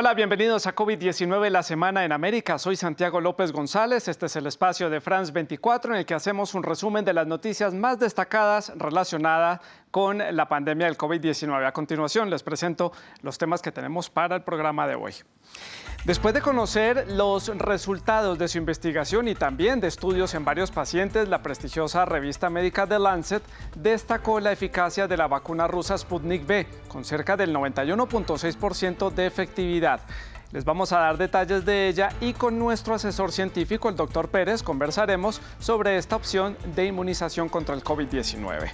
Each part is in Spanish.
Hola, bienvenidos a COVID-19, la semana en América. Soy Santiago López González. Este es el espacio de France 24 en el que hacemos un resumen de las noticias más destacadas relacionadas con la pandemia del COVID-19. A continuación, les presento los temas que tenemos para el programa de hoy. Después de conocer los resultados de su investigación y también de estudios en varios pacientes, la prestigiosa revista médica The Lancet destacó la eficacia de la vacuna rusa Sputnik V, con cerca del 91.6% de efectividad. Les vamos a dar detalles de ella y con nuestro asesor científico, el doctor Pérez, conversaremos sobre esta opción de inmunización contra el COVID-19.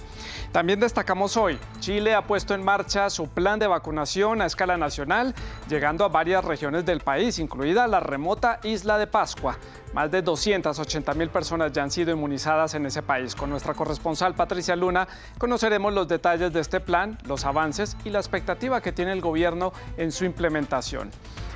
También destacamos hoy, Chile ha puesto en marcha su plan de vacunación a escala nacional, llegando a varias regiones del país, incluida la remota Isla de Pascua. Más de 280.000 personas ya han sido inmunizadas en ese país. Con nuestra corresponsal Patricia Luna conoceremos los detalles de este plan, los avances y la expectativa que tiene el gobierno en su implementación.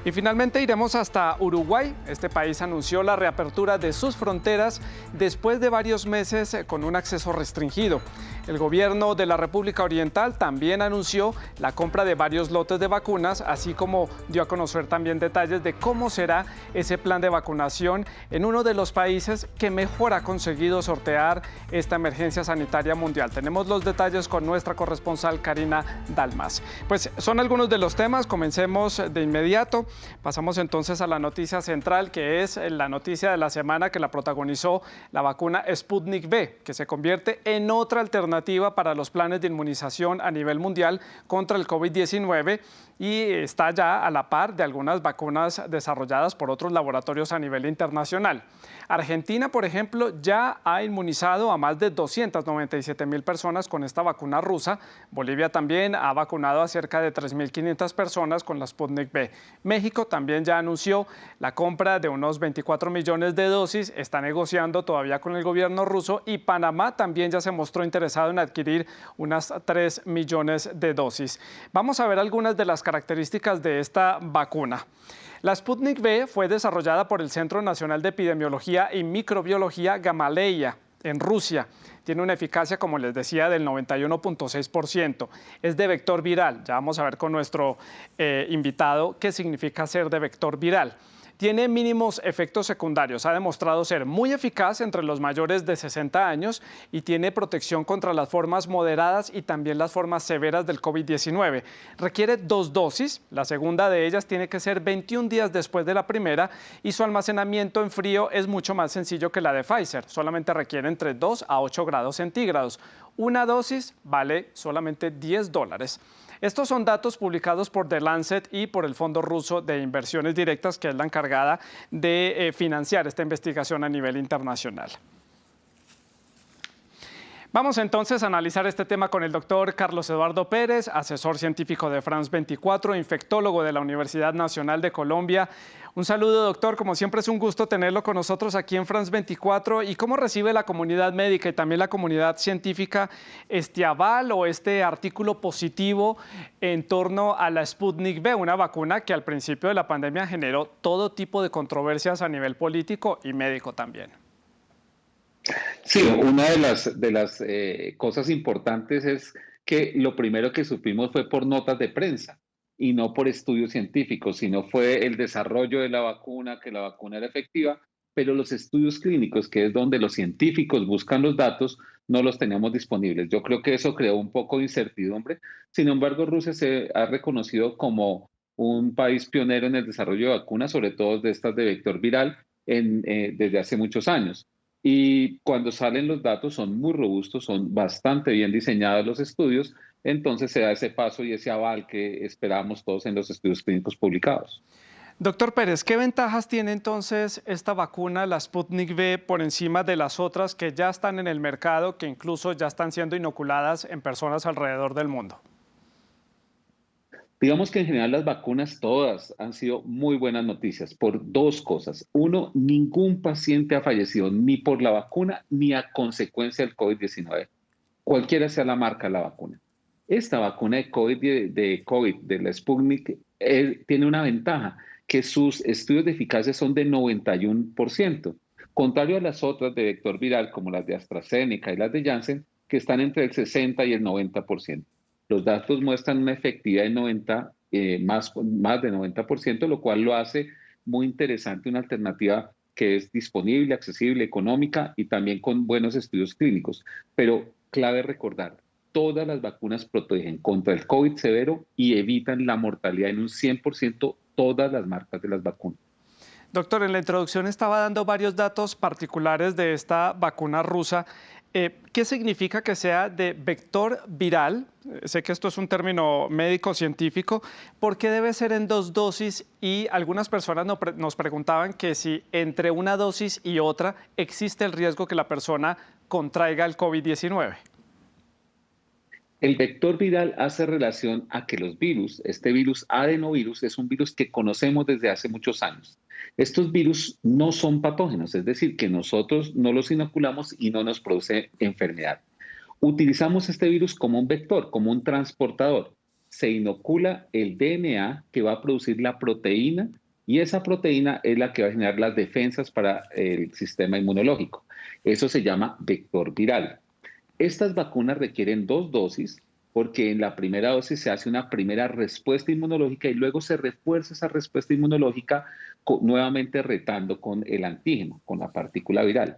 Y finalmente iremos hasta Uruguay. Este país anunció la reapertura de sus fronteras después de varios meses con un acceso restringido. El gobierno de la República Oriental también anunció la compra de varios lotes de vacunas, así como dio a conocer también detalles de cómo será ese plan de vacunación en uno de los países que mejor ha conseguido sortear esta emergencia sanitaria mundial. Tenemos los detalles con nuestra corresponsal Karina Dalmas. Pues son algunos de los temas, comencemos de inmediato. Pasamos entonces a la noticia central, que es la noticia de la semana que la protagonizó la vacuna Sputnik V, que se convierte en otra alternativa para los planes de inmunización a nivel mundial contra el COVID-19 y está ya a la par de algunas vacunas desarrolladas por otros laboratorios a nivel internacional. Argentina, por ejemplo, ya ha inmunizado a más de 297.000 personas con esta vacuna rusa. Bolivia también ha vacunado a cerca de 3.500 personas con la Sputnik V. México también ya anunció la compra de unos 24 millones de dosis, está negociando todavía con el gobierno ruso, y Panamá también ya se mostró interesado en adquirir unas 3 millones de dosis. Vamos a ver algunas de las características de esta vacuna. La Sputnik V fue desarrollada por el Centro Nacional de Epidemiología y Microbiología Gamaleya en Rusia. Tiene una eficacia, como les decía, del 91.6%. Es de vector viral. Ya vamos a ver con nuestro invitado qué significa ser de vector viral. Tiene mínimos efectos secundarios, ha demostrado ser muy eficaz entre los mayores de 60 años y tiene protección contra las formas moderadas y también las formas severas del COVID-19. Requiere 2 dosis, la segunda de ellas tiene que ser 21 días después de la primera y su almacenamiento en frío es mucho más sencillo que la de Pfizer, solamente requiere entre 2 a 8 grados centígrados. Una dosis vale solamente $10. Estos son datos publicados por The Lancet y por el Fondo Ruso de Inversiones Directas, que es la encargada de financiar esta investigación a nivel internacional. Vamos entonces a analizar este tema con el doctor Carlos Eduardo Pérez, asesor científico de France 24, infectólogo de la Universidad Nacional de Colombia. Un saludo, doctor. Como siempre es un gusto tenerlo con nosotros aquí en France 24. ¿Y cómo recibe la comunidad médica y también la comunidad científica este aval o este artículo positivo en torno a la Sputnik V, una vacuna que al principio de la pandemia generó todo tipo de controversias a nivel político y médico también? Sí, una de las cosas importantes es que lo primero que supimos fue por notas de prensa y no por estudios científicos, sino fue el desarrollo de la vacuna, que la vacuna era efectiva, pero los estudios clínicos, que es donde los científicos buscan los datos, no los teníamos disponibles. Yo creo que eso creó un poco de incertidumbre. Sin embargo, Rusia se ha reconocido como un país pionero en el desarrollo de vacunas, sobre todo de estas de vector viral, desde hace muchos años. Y cuando salen los datos son muy robustos, son bastante bien diseñados los estudios, entonces se da ese paso y ese aval que esperábamos todos en los estudios clínicos publicados. Doctor Pérez, ¿qué ventajas tiene entonces esta vacuna, la Sputnik V, por encima de las otras que ya están en el mercado, que incluso ya están siendo inoculadas en personas alrededor del mundo? Digamos que en general las vacunas todas han sido muy buenas noticias por 2 cosas. Uno, ningún paciente ha fallecido ni por la vacuna ni a consecuencia del COVID-19, cualquiera sea la marca de la vacuna. Esta vacuna de la Sputnik, tiene una ventaja, que sus estudios de eficacia son de 91%, contrario a las otras de vector viral como las de AstraZeneca y las de Janssen, que están entre el 60 y el 90%. Los datos muestran una efectividad de más de 90%, lo cual lo hace muy interesante, una alternativa que es disponible, accesible, económica y también con buenos estudios clínicos. Pero clave recordar, todas las vacunas protegen contra el COVID severo y evitan la mortalidad en un 100%, todas las marcas de las vacunas. Doctor, en la introducción estaba dando varios datos particulares de esta vacuna rusa. ¿Qué significa que sea de vector viral? Sé que esto es un término médico científico. ¿Por qué debe ser en 2 dosis? Y algunas personas nos preguntaban que si entre una dosis y otra existe el riesgo que la persona contraiga el COVID-19. El vector viral hace relación a que los virus, este virus adenovirus, es un virus que conocemos desde hace muchos años. Estos virus no son patógenos, es decir, que nosotros no los inoculamos y no nos produce enfermedad. Utilizamos este virus como un vector, como un transportador. Se inocula el DNA que va a producir la proteína y esa proteína es la que va a generar las defensas para el sistema inmunológico. Eso se llama vector viral. Estas vacunas requieren 2 dosis porque en la primera dosis se hace una primera respuesta inmunológica y luego se refuerza esa respuesta inmunológica nuevamente retando con el antígeno, con la partícula viral.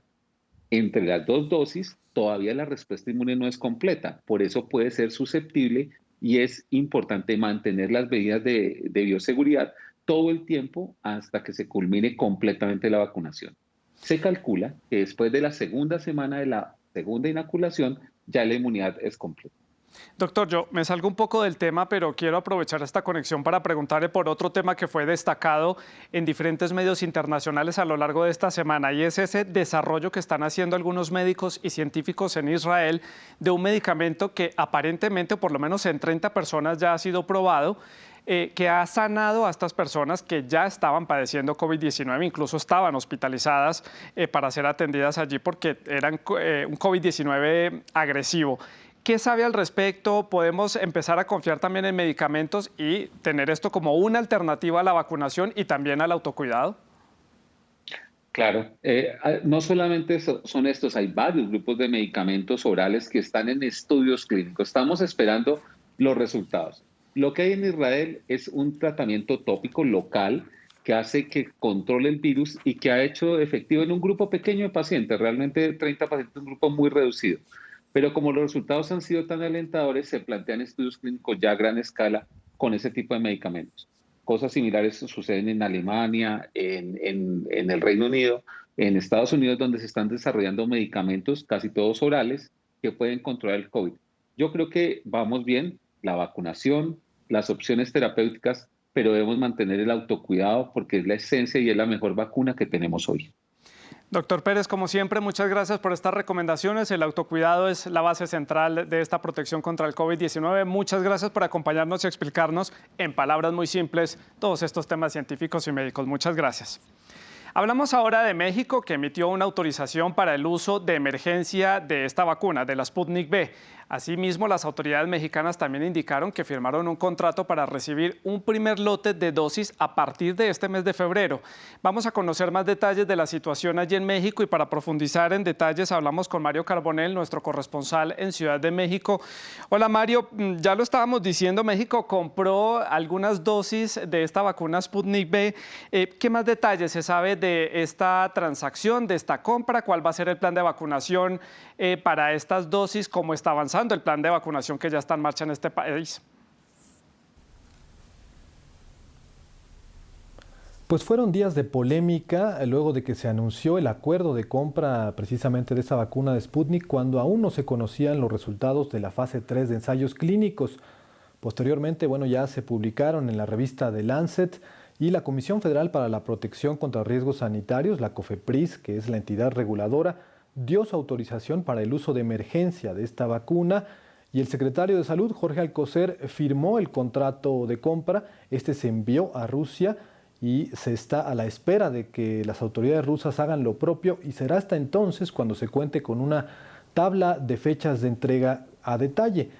Entre las 2 dosis todavía la respuesta inmune no es completa, por eso puede ser susceptible y es importante mantener las medidas de bioseguridad todo el tiempo hasta que se culmine completamente la vacunación. Se calcula que después de la segunda semana de la segunda inoculación, ya la inmunidad es completa. Doctor, yo me salgo un poco del tema, pero quiero aprovechar esta conexión para preguntarle por otro tema que fue destacado en diferentes medios internacionales a lo largo de esta semana, y es ese desarrollo que están haciendo algunos médicos y científicos en Israel de un medicamento que aparentemente, o por lo menos en 30 personas, ya ha sido probado, que ha sanado a estas personas que ya estaban padeciendo COVID-19, incluso estaban hospitalizadas para ser atendidas allí porque eran un COVID-19 agresivo. ¿Qué sabe al respecto? ¿Podemos empezar a confiar también en medicamentos y tener esto como una alternativa a la vacunación y también al autocuidado? Claro, no solamente son estos, hay varios grupos de medicamentos orales que están en estudios clínicos. Estamos esperando los resultados. Lo que hay en Israel es un tratamiento tópico local que hace que controle el virus y que ha hecho efectivo en un grupo pequeño de pacientes, realmente 30 pacientes, un grupo muy reducido. Pero como los resultados han sido tan alentadores, se plantean estudios clínicos ya a gran escala con ese tipo de medicamentos. Cosas similares suceden en Alemania, en el Reino Unido, en Estados Unidos, donde se están desarrollando medicamentos, casi todos orales, que pueden controlar el COVID. Yo creo que vamos bien, la vacunación, las opciones terapéuticas, pero debemos mantener el autocuidado porque es la esencia y es la mejor vacuna que tenemos hoy. Doctor Pérez, como siempre, muchas gracias por estas recomendaciones. El autocuidado es la base central de esta protección contra el COVID-19. Muchas gracias por acompañarnos y explicarnos en palabras muy simples todos estos temas científicos y médicos. Muchas gracias. Hablamos ahora de México, que emitió una autorización para el uso de emergencia de esta vacuna, de la Sputnik V. Asimismo, las autoridades mexicanas también indicaron que firmaron un contrato para recibir un primer lote de dosis a partir de este mes de febrero. Vamos a conocer más detalles de la situación allí en México y para profundizar en detalles hablamos con Mario Carbonell, nuestro corresponsal en Ciudad de México. Hola Mario, ya lo estábamos diciendo, México compró algunas dosis de esta vacuna Sputnik V. ¿Qué más detalles se sabe de esta transacción, de esta compra? ¿Cuál va a ser el plan de vacunación para estas dosis? ¿Cómo está avanzando el plan de vacunación que ya está en marcha en este país? Pues fueron días de polémica luego de que se anunció el acuerdo de compra precisamente de esa vacuna de Sputnik cuando aún no se conocían los resultados de la fase 3 de ensayos clínicos. Posteriormente, bueno, ya se publicaron en la revista The Lancet y la Comisión Federal para la Protección contra Riesgos Sanitarios, la COFEPRIS, que es la entidad reguladora, dio su autorización para el uso de emergencia de esta vacuna y el secretario de Salud, Jorge Alcocer, firmó el contrato de compra. Este se envió a Rusia y se está a la espera de que las autoridades rusas hagan lo propio y será hasta entonces cuando se cuente con una tabla de fechas de entrega a detalle.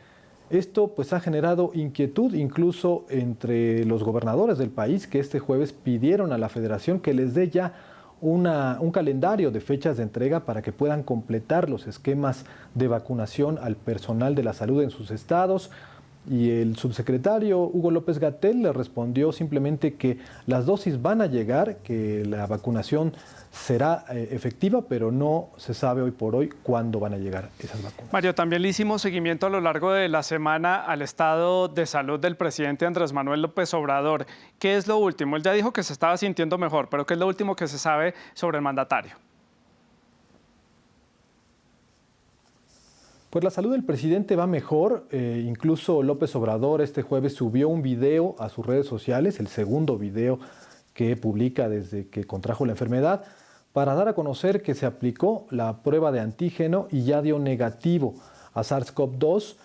Esto pues ha generado inquietud incluso entre los gobernadores del país que este jueves pidieron a la Federación que les dé ya un calendario de fechas de entrega para que puedan completar los esquemas de vacunación al personal de la salud en sus estados. Y el subsecretario Hugo López-Gatell le respondió simplemente que las dosis van a llegar, que la vacunación será efectiva, pero no se sabe hoy por hoy cuándo van a llegar esas vacunas. Mario, también le hicimos seguimiento a lo largo de la semana al estado de salud del presidente Andrés Manuel López Obrador. ¿Qué es lo último? Él ya dijo que se estaba sintiendo mejor, pero ¿qué es lo último que se sabe sobre el mandatario? Pues la salud del presidente va mejor, incluso López Obrador este jueves subió un video a sus redes sociales, el segundo video que publica desde que contrajo la enfermedad, para dar a conocer que se aplicó la prueba de antígeno y ya dio negativo a SARS-CoV-2.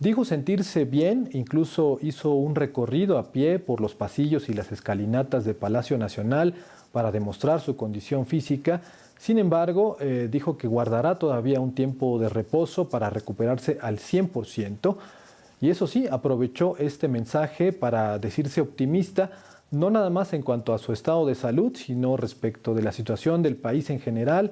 Dijo sentirse bien, incluso hizo un recorrido a pie por los pasillos y las escalinatas de Palacio Nacional para demostrar su condición física. Sin embargo, dijo que guardará todavía un tiempo de reposo para recuperarse al 100%. Y eso sí, aprovechó este mensaje para decirse optimista, no nada más en cuanto a su estado de salud, sino respecto de la situación del país en general.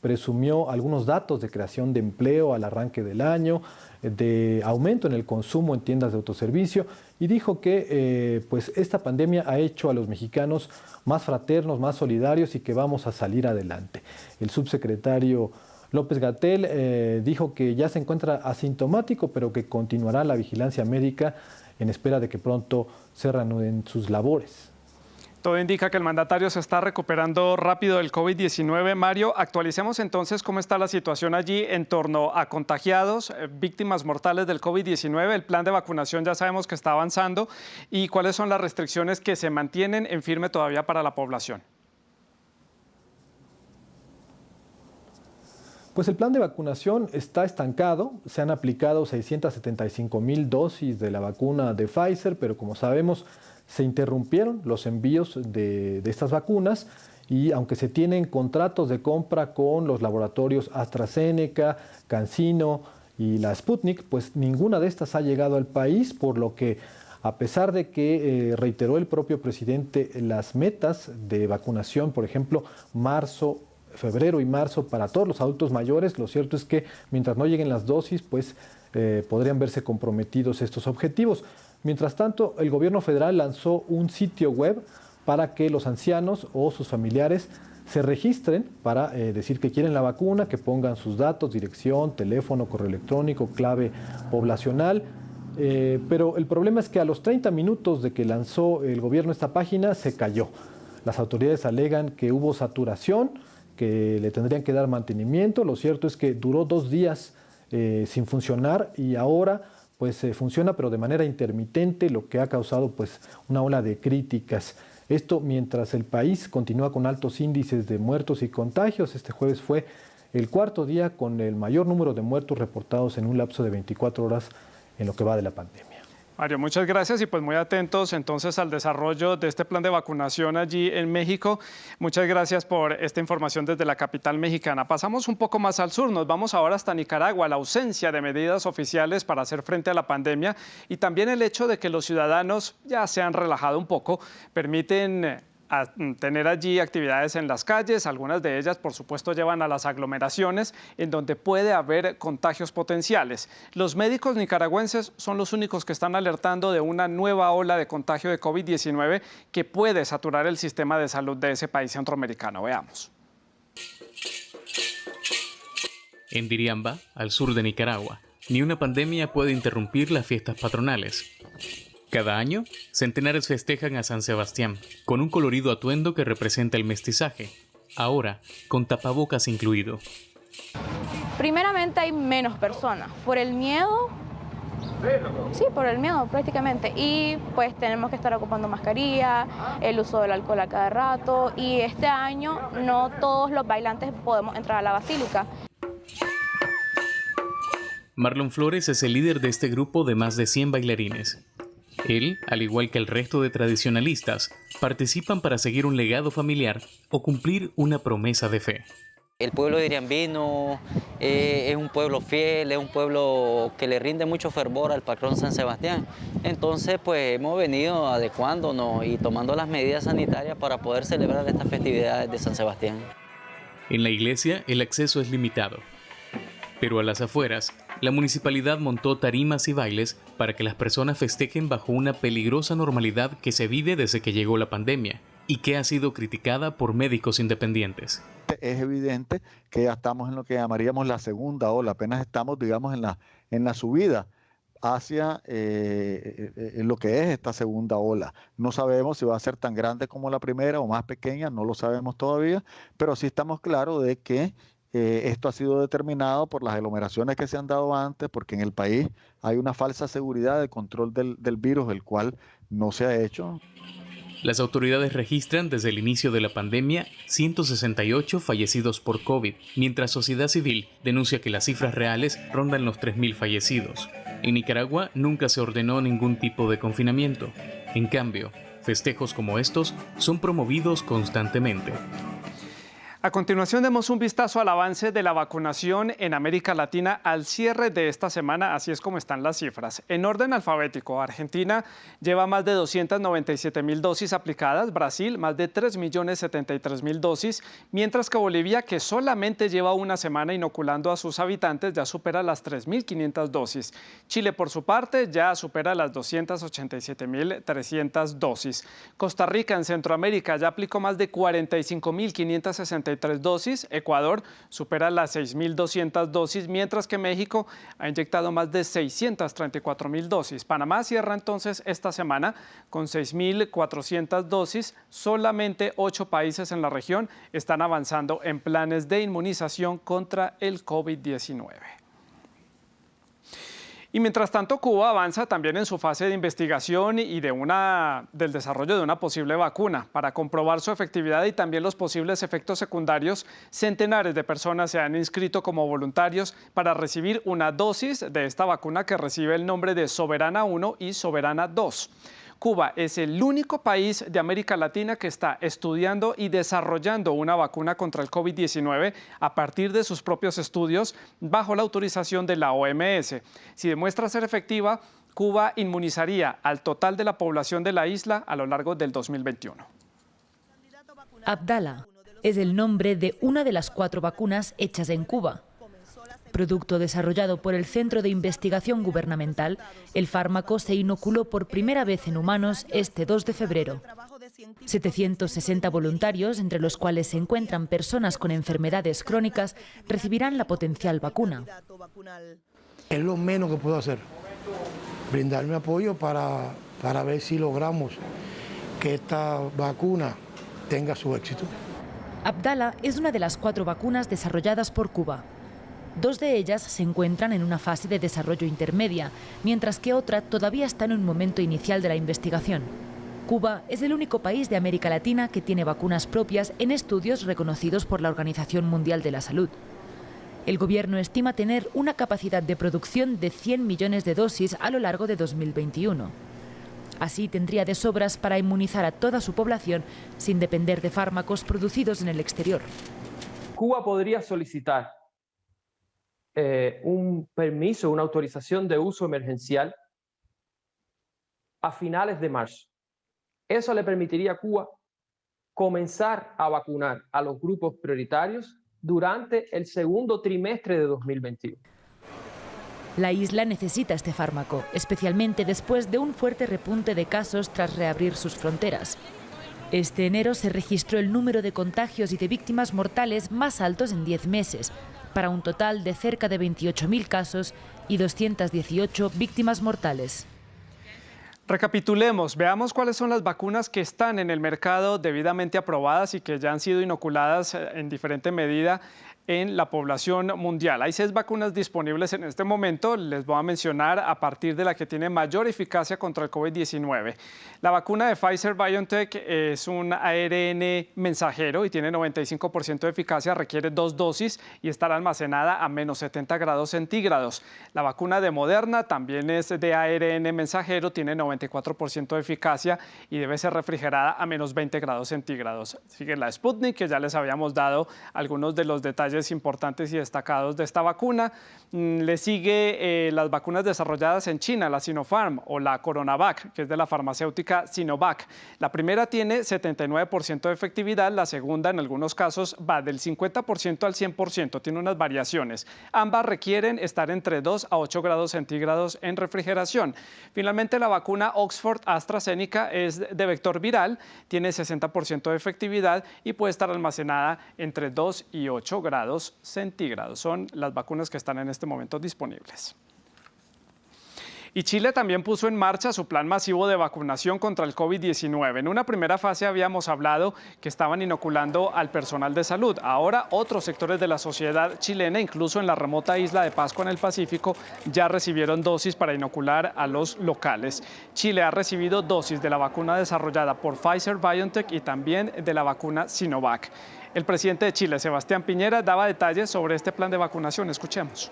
Presumió algunos datos de creación de empleo al arranque del año, de aumento en el consumo en tiendas de autoservicio y dijo que pues esta pandemia ha hecho a los mexicanos más fraternos, más solidarios y que vamos a salir adelante. El subsecretario López-Gatell dijo que ya se encuentra asintomático, pero que continuará la vigilancia médica en espera de que pronto se reanuden sus labores. Todo indica que el mandatario se está recuperando rápido del COVID-19. Mario, actualicemos entonces cómo está la situación allí en torno a contagiados, víctimas mortales del COVID-19. El plan de vacunación ya sabemos que está avanzando. ¿Y cuáles son las restricciones que se mantienen en firme todavía para la población? Pues el plan de vacunación está estancado. Se han aplicado 675,000 dosis de la vacuna de Pfizer, pero como sabemos, se interrumpieron los envíos de estas vacunas y aunque se tienen contratos de compra con los laboratorios AstraZeneca, CanSino y la Sputnik, pues ninguna de estas ha llegado al país, por lo que a pesar de que reiteró el propio presidente las metas de vacunación, por ejemplo, febrero y marzo para todos los adultos mayores, lo cierto es que mientras no lleguen las dosis, pues podrían verse comprometidos estos objetivos. Mientras tanto, el gobierno federal lanzó un sitio web para que los ancianos o sus familiares se registren para decir que quieren la vacuna, que pongan sus datos, dirección, teléfono, correo electrónico, clave poblacional. Pero el problema es que a los 30 minutos de que lanzó el gobierno esta página, se cayó. Las autoridades alegan que hubo saturación, que le tendrían que dar mantenimiento. Lo cierto es que duró 2 días sin funcionar y ahora pues funciona pero de manera intermitente, lo que ha causado pues una ola de críticas. Esto mientras el país continúa con altos índices de muertos y contagios. Este jueves fue el 4º día con el mayor número de muertos reportados en un lapso de 24 horas en lo que va de la pandemia. Mario, muchas gracias y pues muy atentos entonces al desarrollo de este plan de vacunación allí en México. Muchas gracias por esta información desde la capital mexicana. Pasamos un poco más al sur, nos vamos ahora hasta Nicaragua. La ausencia de medidas oficiales para hacer frente a la pandemia y también el hecho de que los ciudadanos ya se han relajado un poco, permiten a tener allí actividades en las calles. Algunas de ellas, por supuesto, llevan a las aglomeraciones en donde puede haber contagios potenciales. Los médicos nicaragüenses son los únicos que están alertando de una nueva ola de contagio de COVID-19 que puede saturar el sistema de salud de ese país centroamericano. Veamos. En Diriamba, al sur de Nicaragua, ni una pandemia puede interrumpir las fiestas patronales. Cada año, centenares festejan a San Sebastián, con un colorido atuendo que representa el mestizaje, ahora con tapabocas incluido. Primeramente hay menos personas, por el miedo, sí, por el miedo prácticamente, y pues tenemos que estar ocupando mascarilla, el uso del alcohol a cada rato, y este año no todos los bailantes podemos entrar a la basílica. Marlon Flores es el líder de este grupo de más de 100 bailarines. Él, al igual que el resto de tradicionalistas, participan para seguir un legado familiar o cumplir una promesa de fe. El pueblo diriambino es un pueblo fiel, es un pueblo que le rinde mucho fervor al patrón San Sebastián. Entonces, pues hemos venido adecuándonos y tomando las medidas sanitarias para poder celebrar estas festividades de San Sebastián. En la iglesia, el acceso es limitado, pero a las afueras, la municipalidad montó tarimas y bailes para que las personas festejen bajo una peligrosa normalidad que se vive desde que llegó la pandemia y que ha sido criticada por médicos independientes. Es evidente que ya estamos en lo que llamaríamos la segunda ola, apenas estamos, digamos, en la subida hacia lo que es esta segunda ola. No sabemos si va a ser tan grande como la primera o más pequeña, no lo sabemos todavía, pero sí estamos claros de que esto ha sido determinado por las aglomeraciones que se han dado antes, porque en el país hay una falsa seguridad de control del virus, el cual no se ha hecho. Las autoridades registran desde el inicio de la pandemia 168 fallecidos por COVID, mientras Sociedad Civil denuncia que las cifras reales rondan los 3.000 fallecidos. En Nicaragua nunca se ordenó ningún tipo de confinamiento. En cambio, festejos como estos son promovidos constantemente. A continuación demos un vistazo al avance de la vacunación en América Latina al cierre de esta semana, así es como están las cifras. En orden alfabético, Argentina lleva más de 297.000 dosis aplicadas, Brasil más de 3.073.000 dosis, mientras que Bolivia, que solamente lleva una semana inoculando a sus habitantes, ya supera las 3.500 dosis. Chile, por su parte, ya supera las 287.300 dosis. Costa Rica, en Centroamérica, ya aplicó más de 45.563 dosis. Ecuador supera las 6.200 dosis, mientras que México ha inyectado más de 634.000 dosis. Panamá cierra entonces esta semana con 6.400 dosis. Solamente 8 países en la región están avanzando en planes de inmunización contra el COVID-19. Y mientras tanto, Cuba avanza también en su fase de investigación y del desarrollo de una posible vacuna. Para comprobar su efectividad y también los posibles efectos secundarios, centenares de personas se han inscrito como voluntarios para recibir una dosis de esta vacuna que recibe el nombre de Soberana 1 y Soberana 2. Cuba es el único país de América Latina que está estudiando y desarrollando una vacuna contra el COVID-19 a partir de sus propios estudios bajo la autorización de la OMS. Si demuestra ser efectiva, Cuba inmunizaría al total de la población de la isla a lo largo del 2021. Abdala es el nombre de una de las 4 vacunas hechas en Cuba. Producto desarrollado por el Centro de Investigación Gubernamental, el fármaco se inoculó por primera vez en humanos este 2 de febrero. 760 voluntarios, entre los cuales se encuentran personas con enfermedades crónicas, recibirán la potencial vacuna. Es lo menos que puedo hacer, brindarme apoyo para ver si logramos que esta vacuna tenga su éxito. Abdala es una de las 4 vacunas desarrolladas por Cuba. 2 de ellas se encuentran en una fase de desarrollo intermedia, mientras que otra todavía está en un momento inicial de la investigación. Cuba es el único país de América Latina que tiene vacunas propias en estudios reconocidos por la Organización Mundial de la Salud. El gobierno estima tener una capacidad de producción de 100 millones de dosis a lo largo de 2021. Así tendría de sobras para inmunizar a toda su población sin depender de fármacos producidos en el exterior. Cuba podría solicitar un permiso, una autorización de uso emergencial a finales de marzo. Eso le permitiría a Cuba comenzar a vacunar a los grupos prioritarios durante el segundo trimestre de 2021. La isla necesita este fármaco, especialmente después de un fuerte repunte de casos tras reabrir sus fronteras. Este enero se registró el número de contagios y de víctimas mortales más altos en 10 meses, para un total de cerca de 28.000 casos y 218 víctimas mortales. Recapitulemos, veamos cuáles son las vacunas que están en el mercado debidamente aprobadas y que ya han sido inoculadas en diferente medida en la población mundial. Hay 6 vacunas disponibles en este momento. Les voy a mencionar a partir de la que tiene mayor eficacia contra el COVID-19. La vacuna de Pfizer-BioNTech es un ARN mensajero y tiene 95% de eficacia, requiere 2 dosis y estará almacenada a menos 70 grados centígrados. La vacuna de Moderna también es de ARN mensajero, tiene 94% de eficacia y debe ser refrigerada a menos 20 grados centígrados. Sigue la Sputnik, que ya les habíamos dado algunos de los detalles detalles importantes y destacados de esta vacuna. Le sigue las vacunas desarrolladas en China, la Sinopharm o la Coronavac, que es de la farmacéutica Sinovac. La primera tiene 79% de efectividad, la segunda en algunos casos va del 50% al 100%, tiene unas variaciones. Ambas requieren estar entre 2 a 8 grados centígrados en refrigeración. Finalmente, la vacuna Oxford AstraZeneca es de vector viral, tiene 60% de efectividad y puede estar almacenada entre 2 y 8 grados centígrados. Son las vacunas que están en este momento disponibles. Y Chile también puso en marcha su plan masivo de vacunación contra el COVID-19. En una primera fase habíamos hablado que estaban inoculando al personal de salud. Ahora otros sectores de la sociedad chilena, incluso en la remota isla de Pascua en el Pacífico, ya recibieron dosis para inocular a los locales. Chile ha recibido dosis de la vacuna desarrollada por Pfizer-BioNTech y también de la vacuna Sinovac. El presidente de Chile, Sebastián Piñera, daba detalles sobre este plan de vacunación. Escuchemos.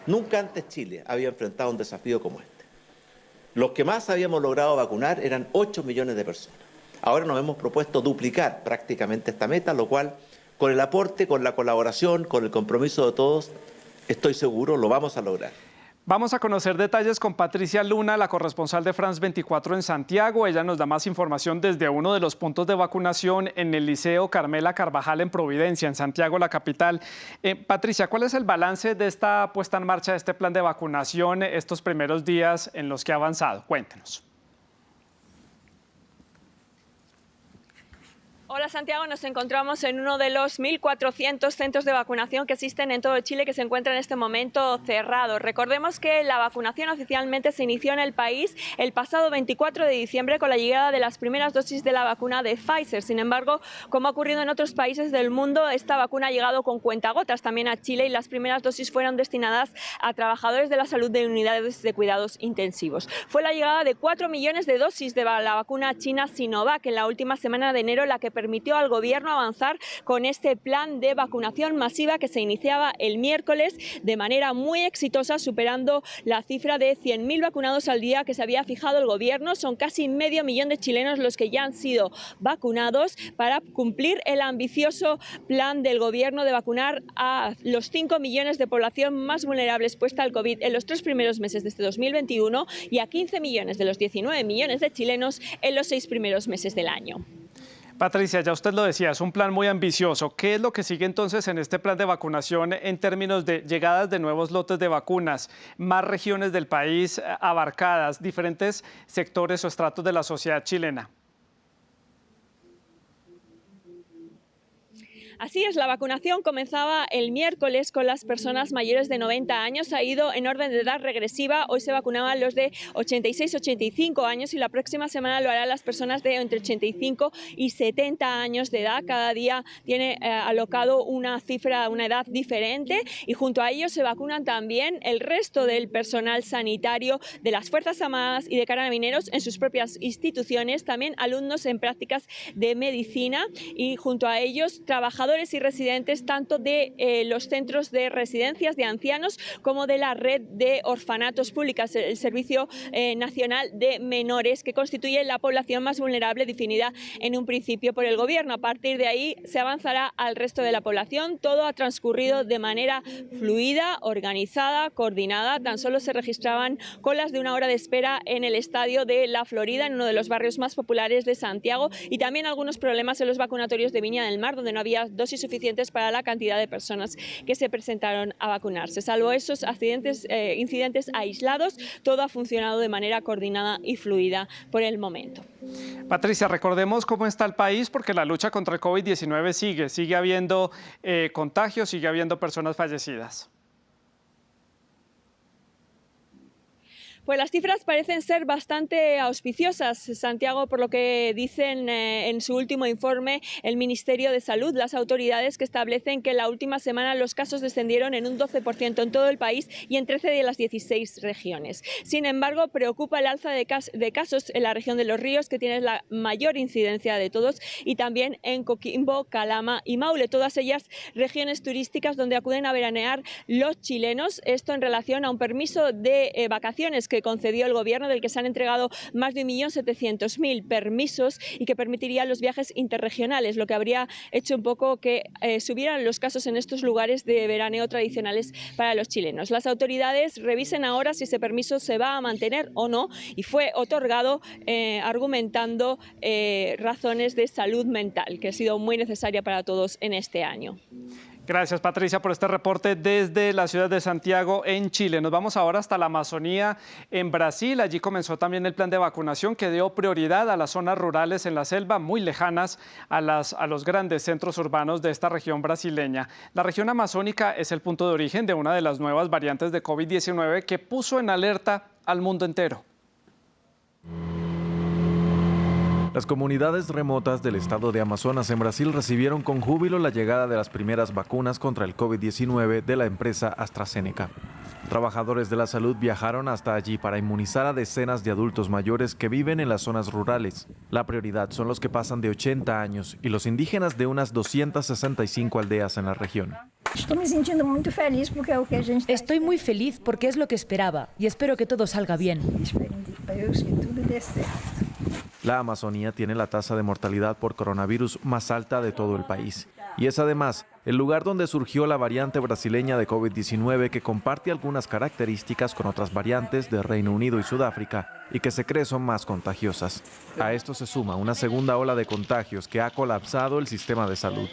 Nunca antes Chile había enfrentado un desafío como este. Los que más habíamos logrado vacunar eran 8 millones de personas. Ahora nos hemos propuesto duplicar prácticamente esta meta, lo cual, con el aporte, con la colaboración, con el compromiso de todos, estoy seguro lo vamos a lograr. Vamos a conocer detalles con Patricia Luna, la corresponsal de France 24 en Santiago. Ella nos da más información desde uno de los puntos de vacunación en el Liceo Carmela Carvajal en Providencia, en Santiago, la capital. Patricia, ¿cuál es el balance de esta puesta en marcha de este plan de vacunación estos primeros días en los que ha avanzado? Cuéntenos. Hola Santiago, nos encontramos en uno de los 1.400 centros de vacunación que existen en todo Chile que se encuentra en este momento cerrado. Recordemos que la vacunación oficialmente se inició en el país el pasado 24 de diciembre con la llegada de las primeras dosis de la vacuna de Pfizer. Sin embargo, como ha ocurrido en otros países del mundo, esta vacuna ha llegado con cuentagotas también a Chile y las primeras dosis fueron destinadas a trabajadores de la salud de unidades de cuidados intensivos. Fue la llegada de 4 millones de dosis de la vacuna china Sinovac en la última semana de enero la que permitió al gobierno avanzar con este plan de vacunación masiva que se iniciaba el miércoles de manera muy exitosa, superando la cifra de 100.000 vacunados al día que se había fijado el gobierno. Son casi medio millón de chilenos los que ya han sido vacunados para cumplir el ambicioso plan del gobierno de vacunar a los 5 millones de población más vulnerable expuesta al COVID en los 3 primeros meses de este 2021 y a 15 millones de los 19 millones de chilenos en los 6 primeros meses del año. Patricia, ya usted lo decía, es un plan muy ambicioso. ¿Qué es lo que sigue entonces en este plan de vacunación en términos de llegadas de nuevos lotes de vacunas, más regiones del país abarcadas, diferentes sectores o estratos de la sociedad chilena? Así es, la vacunación comenzaba el miércoles con las personas mayores de 90 años, ha ido en orden de edad regresiva, hoy se vacunaban los de 86-85 años y la próxima semana lo harán las personas de entre 85 y 70 años de edad. Cada día tiene alocado una cifra, una edad diferente y junto a ellos se vacunan también el resto del personal sanitario de las Fuerzas Armadas y de Carabineros en sus propias instituciones, también alumnos en prácticas de medicina y junto a ellos trabajadores y residentes tanto de los centros de residencias de ancianos como de la red de orfanatos públicas, el Servicio Nacional de Menores, que constituye la población más vulnerable definida en un principio por el gobierno. A partir de ahí se avanzará al resto de la población. Todo ha transcurrido de manera fluida, organizada, coordinada. Tan solo se registraban colas de 1 hora de espera en el estadio de La Florida, en uno de los barrios más populares de Santiago, y también algunos problemas en los vacunatorios de Viña del Mar, donde no había dosis suficientes para la cantidad de personas que se presentaron a vacunarse. Salvo esos incidentes aislados, todo ha funcionado de manera coordinada y fluida por el momento. Patricia, recordemos cómo está el país porque la lucha contra el COVID-19 sigue habiendo contagios, sigue habiendo personas fallecidas. Pues las cifras parecen ser bastante auspiciosas, Santiago, por lo que dicen en su último informe el Ministerio de Salud, las autoridades que establecen que la última semana los casos descendieron en un 12% en todo el país y en 13 de las 16 regiones. Sin embargo, preocupa el alza de casos en la región de Los Ríos, que tiene la mayor incidencia de todos, y también en Coquimbo, Calama y Maule, todas ellas regiones turísticas donde acuden a veranear los chilenos. Esto en relación a un permiso de vacaciones que que concedió el gobierno, del que se han entregado más de 1.700.000 permisos y que permitiría los viajes interregionales, lo que habría hecho un poco que subieran los casos en estos lugares de veraneo tradicionales para los chilenos. Las autoridades revisen ahora si ese permiso se va a mantener o no, y fue otorgado argumentando razones de salud mental, que ha sido muy necesaria para todos en este año. Gracias, Patricia, por este reporte desde la ciudad de Santiago, en Chile. Nos vamos ahora hasta la Amazonía, en Brasil. Allí comenzó también el plan de vacunación que dio prioridad a las zonas rurales en la selva, muy lejanas a los grandes centros urbanos de esta región brasileña. La región amazónica es el punto de origen de una de las nuevas variantes de COVID-19 que puso en alerta al mundo entero. Las comunidades remotas del estado de Amazonas en Brasil recibieron con júbilo la llegada de las primeras vacunas contra el COVID-19 de la empresa AstraZeneca. Trabajadores de la salud viajaron hasta allí para inmunizar a decenas de adultos mayores que viven en las zonas rurales. La prioridad son los que pasan de 80 años y los indígenas de unas 265 aldeas en la región. Estoy muy feliz porque es lo que esperaba y espero que todo salga bien. La Amazonía tiene la tasa de mortalidad por coronavirus más alta de todo el país. Y es además el lugar donde surgió la variante brasileña de COVID-19 que comparte algunas características con otras variantes de Reino Unido y Sudáfrica y que se cree son más contagiosas. A esto se suma una segunda ola de contagios que ha colapsado el sistema de salud.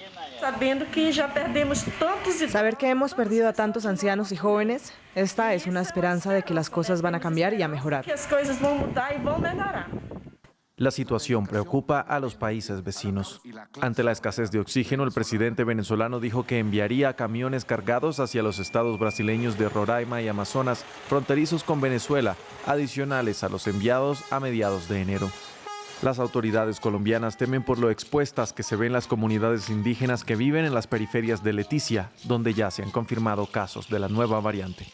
Saber que hemos perdido a tantos ancianos y jóvenes, esta es una esperanza de que las cosas van a cambiar y a mejorar. La situación preocupa a los países vecinos. Ante la escasez de oxígeno, el presidente venezolano dijo que enviaría camiones cargados hacia los estados brasileños de Roraima y Amazonas, fronterizos con Venezuela, adicionales a los enviados a mediados de enero. Las autoridades colombianas temen por lo expuestas que se ven las comunidades indígenas que viven en las periferias de Leticia, donde ya se han confirmado casos de la nueva variante.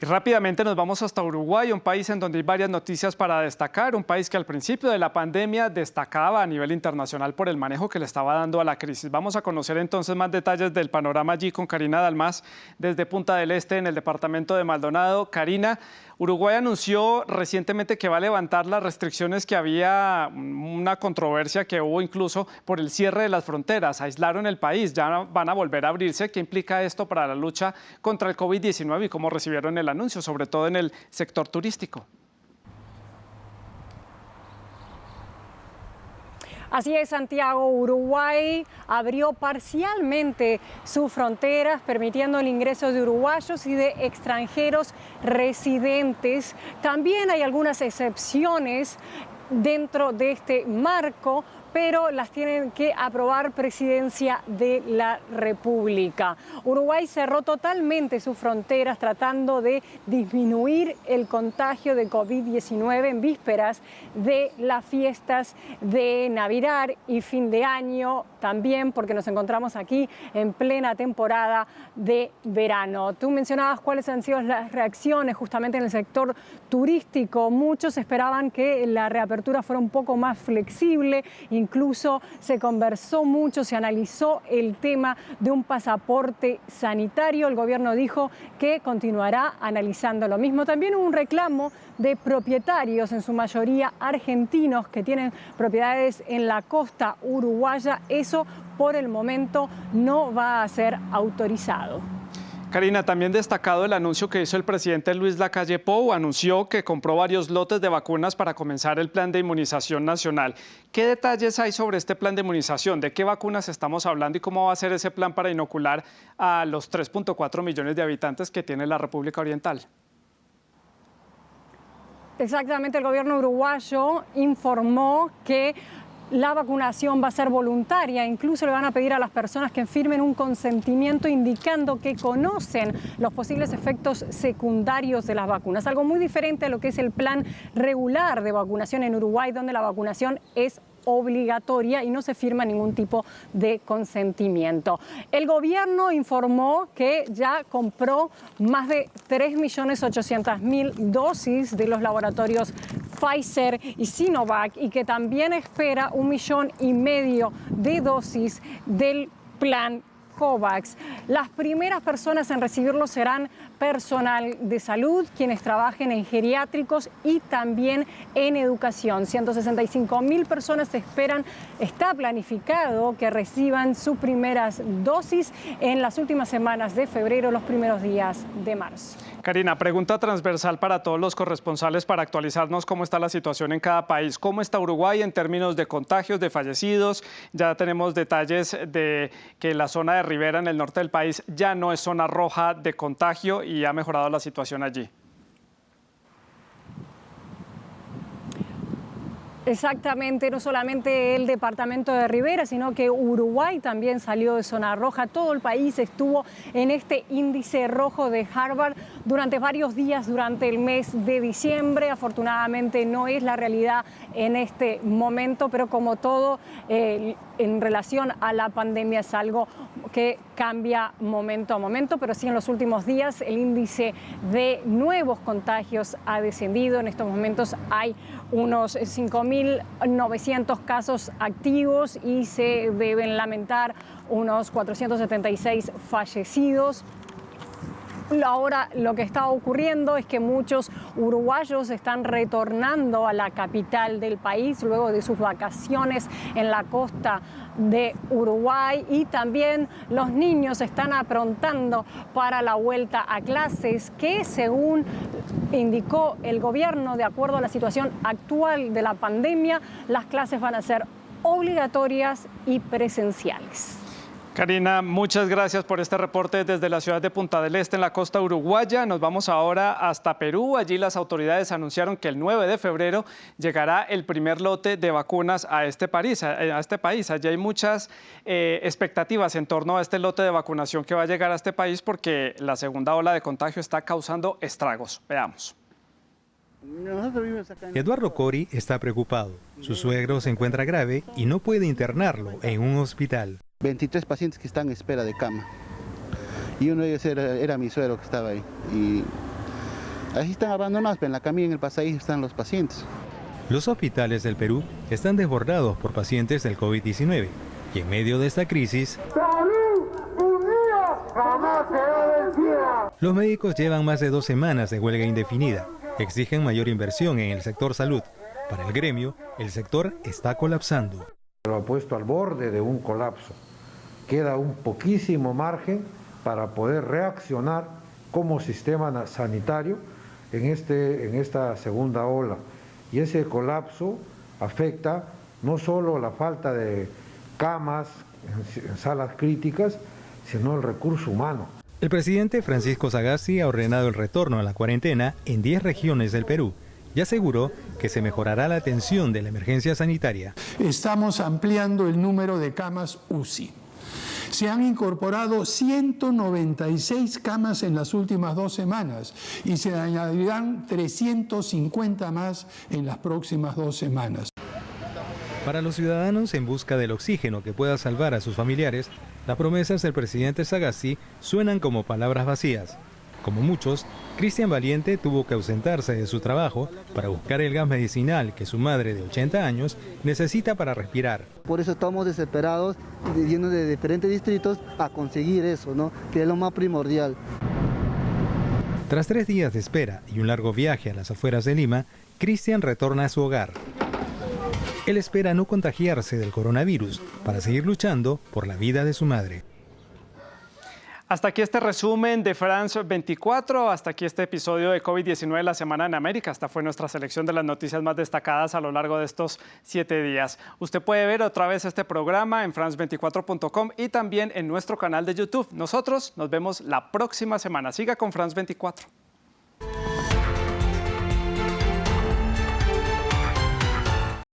Y rápidamente nos vamos hasta Uruguay, un país en donde hay varias noticias para destacar, un país que al principio de la pandemia destacaba a nivel internacional por el manejo que le estaba dando a la crisis. Vamos a conocer entonces más detalles del panorama allí con Karina Dalmas desde Punta del Este en el departamento de Maldonado. Karina, Uruguay anunció recientemente que va a levantar las restricciones que había, una controversia que hubo incluso por el cierre de las fronteras, aislaron el país, ya van a volver a abrirse. ¿Qué implica esto para la lucha contra el COVID-19 y cómo recibieron el anuncio, sobre todo en el sector turístico? Así es, Santiago. Uruguay abrió parcialmente sus fronteras, permitiendo el ingreso de uruguayos y de extranjeros residentes. También hay algunas excepciones dentro de este marco, pero las tienen que aprobar Presidencia de la República. Uruguay cerró totalmente sus fronteras tratando de disminuir el contagio de COVID-19 en vísperas de las fiestas de Navidad y fin de año, también porque nos encontramos aquí en plena temporada de verano. Tú mencionabas cuáles han sido las reacciones justamente en el sector turístico. Muchos esperaban que la reapertura fuera un poco más flexible. Incluso se conversó mucho, se analizó el tema de un pasaporte sanitario. El gobierno dijo que continuará analizando lo mismo. También hubo un reclamo de propietarios, en su mayoría argentinos, que tienen propiedades en la costa uruguaya. Eso por el momento no va a ser autorizado. Karina, también destacado el anuncio que hizo el presidente Luis Lacalle Pou, anunció que compró varios lotes de vacunas para comenzar el plan de inmunización nacional. ¿Qué detalles hay sobre este plan de inmunización? ¿De qué vacunas estamos hablando y cómo va a ser ese plan para inocular a los 3.4 millones de habitantes que tiene la República Oriental? Exactamente, el gobierno uruguayo informó que la vacunación va a ser voluntaria, incluso le van a pedir a las personas que firmen un consentimiento indicando que conocen los posibles efectos secundarios de las vacunas, algo muy diferente a lo que es el plan regular de vacunación en Uruguay, donde la vacunación es obligatoria y no se firma ningún tipo de consentimiento. El gobierno informó que ya compró más de 3.800.000 dosis de los laboratorios Pfizer y Sinovac y que también espera 1,5 millones de dosis del plan COVAX. Las primeras personas en recibirlo serán personal de salud, quienes trabajen en geriátricos y también en educación. 165.000 personas está planificado que reciban sus primeras dosis en las últimas semanas de febrero, los primeros días de marzo. Karina, pregunta transversal para todos los corresponsales para actualizarnos cómo está la situación en cada país. ¿Cómo está Uruguay en términos de contagios, de fallecidos? Ya tenemos detalles de que la zona de Rivera en el norte del país ya no es zona roja de contagio y ha mejorado la situación allí. Exactamente, no solamente el departamento de Rivera, sino que Uruguay también salió de zona roja. Todo el país estuvo en este índice rojo de Harvard durante varios días durante el mes de diciembre. Afortunadamente no es la realidad en este momento, pero como todo en relación a la pandemia es algo que cambia momento a momento, pero sí en los últimos días el índice de nuevos contagios ha descendido. En estos momentos hay unos 5.900 casos activos y se deben lamentar unos 476 fallecidos. Ahora lo que está ocurriendo es que muchos uruguayos están retornando a la capital del país luego de sus vacaciones en la costa de Uruguay, y también los niños están aprontando para la vuelta a clases que, según indicó el gobierno, de acuerdo a la situación actual de la pandemia, las clases van a ser obligatorias y presenciales. Karina, muchas gracias por este reporte desde la ciudad de Punta del Este, en la costa uruguaya. Nos vamos ahora hasta Perú. Allí las autoridades anunciaron que el 9 de febrero llegará el primer lote de vacunas a este país. Allí hay muchas expectativas en torno a este lote de vacunación que va a llegar a este país porque la segunda ola de contagio está causando estragos. Veamos. Eduardo Cori está preocupado. Su suegro se encuentra grave y no puede internarlo en un hospital. 23 pacientes que están en espera de cama. Y uno de ellos era mi suegro que estaba ahí. Y así están abandonados, pero en la camilla, en el pasadillo están los pacientes. Los hospitales del Perú están desbordados por pacientes del COVID-19. Y en medio de esta crisis, los médicos llevan más de 2 semanas de huelga indefinida. Exigen mayor inversión en el sector salud. Para el gremio, el sector está colapsando. Lo ha puesto al borde de un colapso. Queda un poquísimo margen para poder reaccionar como sistema sanitario en esta segunda ola. Y ese colapso afecta no solo la falta de camas en salas críticas, sino el recurso humano. El presidente Francisco Sagasti ha ordenado el retorno a la cuarentena en 10 regiones del Perú y aseguró que se mejorará la atención de la emergencia sanitaria. Estamos ampliando el número de camas UCI. Se han incorporado 196 camas en las últimas 2 semanas y se añadirán 350 más en las próximas 2 semanas. Para los ciudadanos en busca del oxígeno que pueda salvar a sus familiares, las promesas del presidente Sagasti suenan como palabras vacías. Como muchos, Cristian Valiente tuvo que ausentarse de su trabajo para buscar el gas medicinal que su madre de 80 años necesita para respirar. Por eso estamos desesperados, yendo de diferentes distritos a conseguir eso, ¿no? Que es lo más primordial. Tras 3 días de espera y un largo viaje a las afueras de Lima, Cristian retorna a su hogar. Él espera no contagiarse del coronavirus para seguir luchando por la vida de su madre. Hasta aquí este resumen de France 24, hasta aquí este episodio de COVID-19 la semana en América. Esta fue nuestra selección de las noticias más destacadas a lo largo de estos 7 días. Usted puede ver otra vez este programa en france24.com y también en nuestro canal de YouTube. Nosotros nos vemos la próxima semana. Siga con France 24.